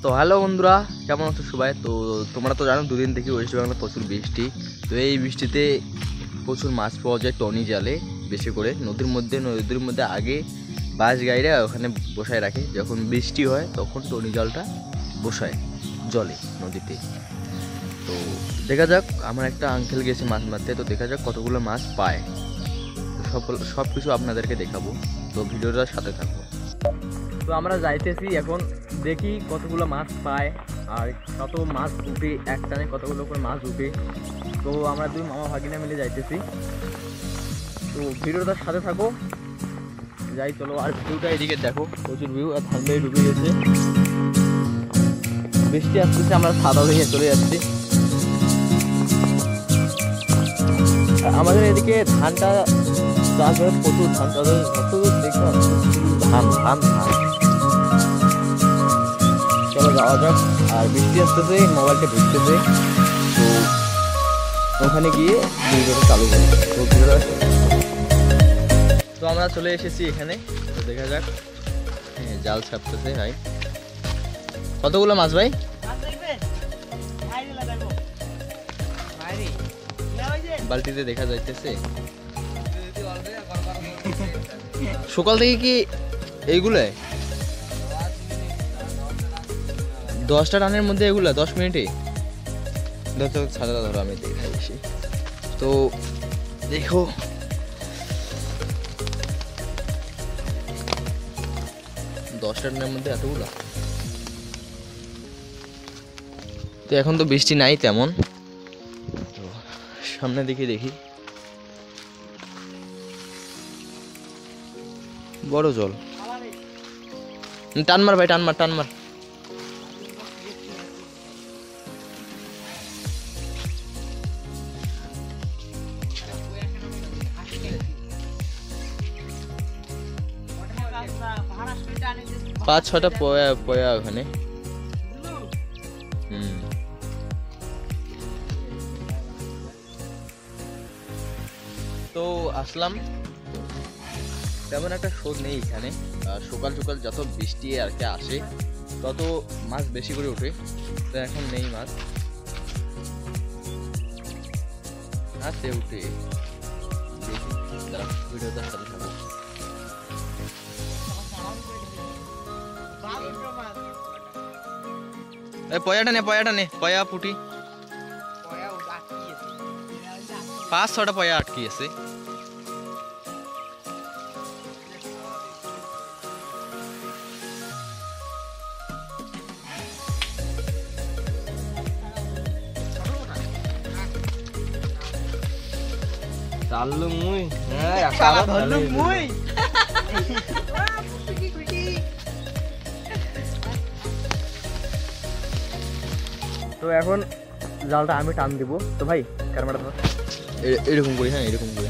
তো হ্যালো বন্ধুরা, কেমন আছো সবাই? তো তোমরা তো জানো দুদিন থেকে ওয়েস্ট বেঙ্গলে প্রচুর বৃষ্টি। তো এই বৃষ্টিতে প্রচুর মাছ পাওয়া যায় টনি জালে, বেশি করে নদীর মধ্যে আগে বাঁশ গাইরা ওখানে বসায় রাখে। যখন বৃষ্টি হয় তখন টনি জালটা বসায় জলে নদীতে। তো দেখা যাক, আমার একটা আঙ্কেল গেছে মাছ মারতে, তো দেখা যাক কতগুলো মাছ পায়। সব কিছু আপনাদেরকে দেখাবো, তো ভিডিওটার সাথে থাকবো। তো আমরা যাইতেছি এখন, দেখি কতগুলো মাছ পায় আর কত মাছ উঠে, এক টানে কতগুলো করে মাছ উঠে। তো আমরা দুই মামা ভাগিনা মিলে যাইতেছি, তো ভিডিওটার সাথে থাকো। যাই চলো। আর ভিউটা এদিকে দেখো, প্রচুর ভিউ, আর ধান বাড়ি ডুবে গেছে, বৃষ্টি আসতেছে, আমরা সাদা হয়ে চলে যাচ্ছি। আমাদের এদিকে ধানটা চাষ হয়, প্রচুর ধান চাষ হয়, দেখতে ধান ধান ধান। চলো যাওয়া যাক। আর বৃষ্টি আসতেছে, মোবাইলটা ভিজতেছে, তো ওখানে গিয়ে ভিডিওটা চালু করি। তো আমরা চলে এসেছি এখানে, তো দেখা যাক। হ্যাঁ, জাল ছাপতেছে ভাই। কতগুলো মাছ ভাই? বালতিতে দেখা যাইতেছে। সকাল থেকে কি এইগুলো 10টা রানের মধ্যে এগুলা 10 মিনিটে ছাড়া ধরো, আমি দেখাইছি। তো দেখো, দশটা রানের মধ্যে এতগুলা। তো এখন তো বৃষ্টি নাই তেমন, তো সামনে দিকে দেখি বড় জল। টান মার ভাই, টান মার, টান মার। পাঁচ ছটা পয়া ওখানে। তো আসলাম, তেমন একটা শোধ নেই এখানে। সকাল সকাল যত বৃষ্টি আর কি আসে তত মাছ বেশি করে ওঠে, তো এখন নেই মাছ, আসে উঠে। দেখি ভিডিওটা সাথে থাকো। পয়াটা নে, পয়া পুটি 5-6টা পয়া আটকি আছে। চাললু মুই, হ্যাঁ আকারা ধরলু মুই। তো এখন জালটা আমি টান দিব। তো ভাই ক্যামেরাটা ধর, এরকম করি। হ্যাঁ, এরকম করি।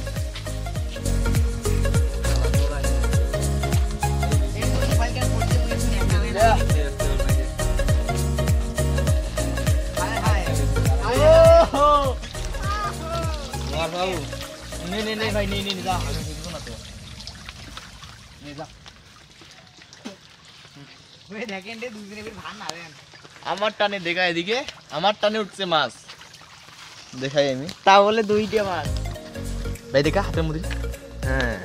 আমার টানে দেখা, এদিকে আমার টানে উঠছে মাছ, দেখাই আমি। তাহলে 2টা মাছ ভাই, দেখা হাতের মধ্যে। হ্যাঁ,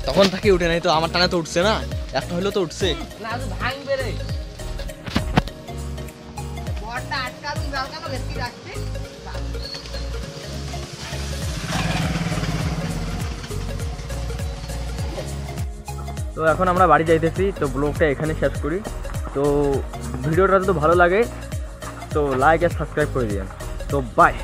তখন থাকি উঠে নাই, তো আমার টানে তো উঠছে না, একটা হইলো তো উঠছে। তো এখন আমরা বাড়ি যাইতেছি, তো ব্লগটা এখানে শেষ করি। তো ভিডিওটা যদি ভালো লাগে তো লাইক আর সাবস্ক্রাইব করে দিন। তো বাই।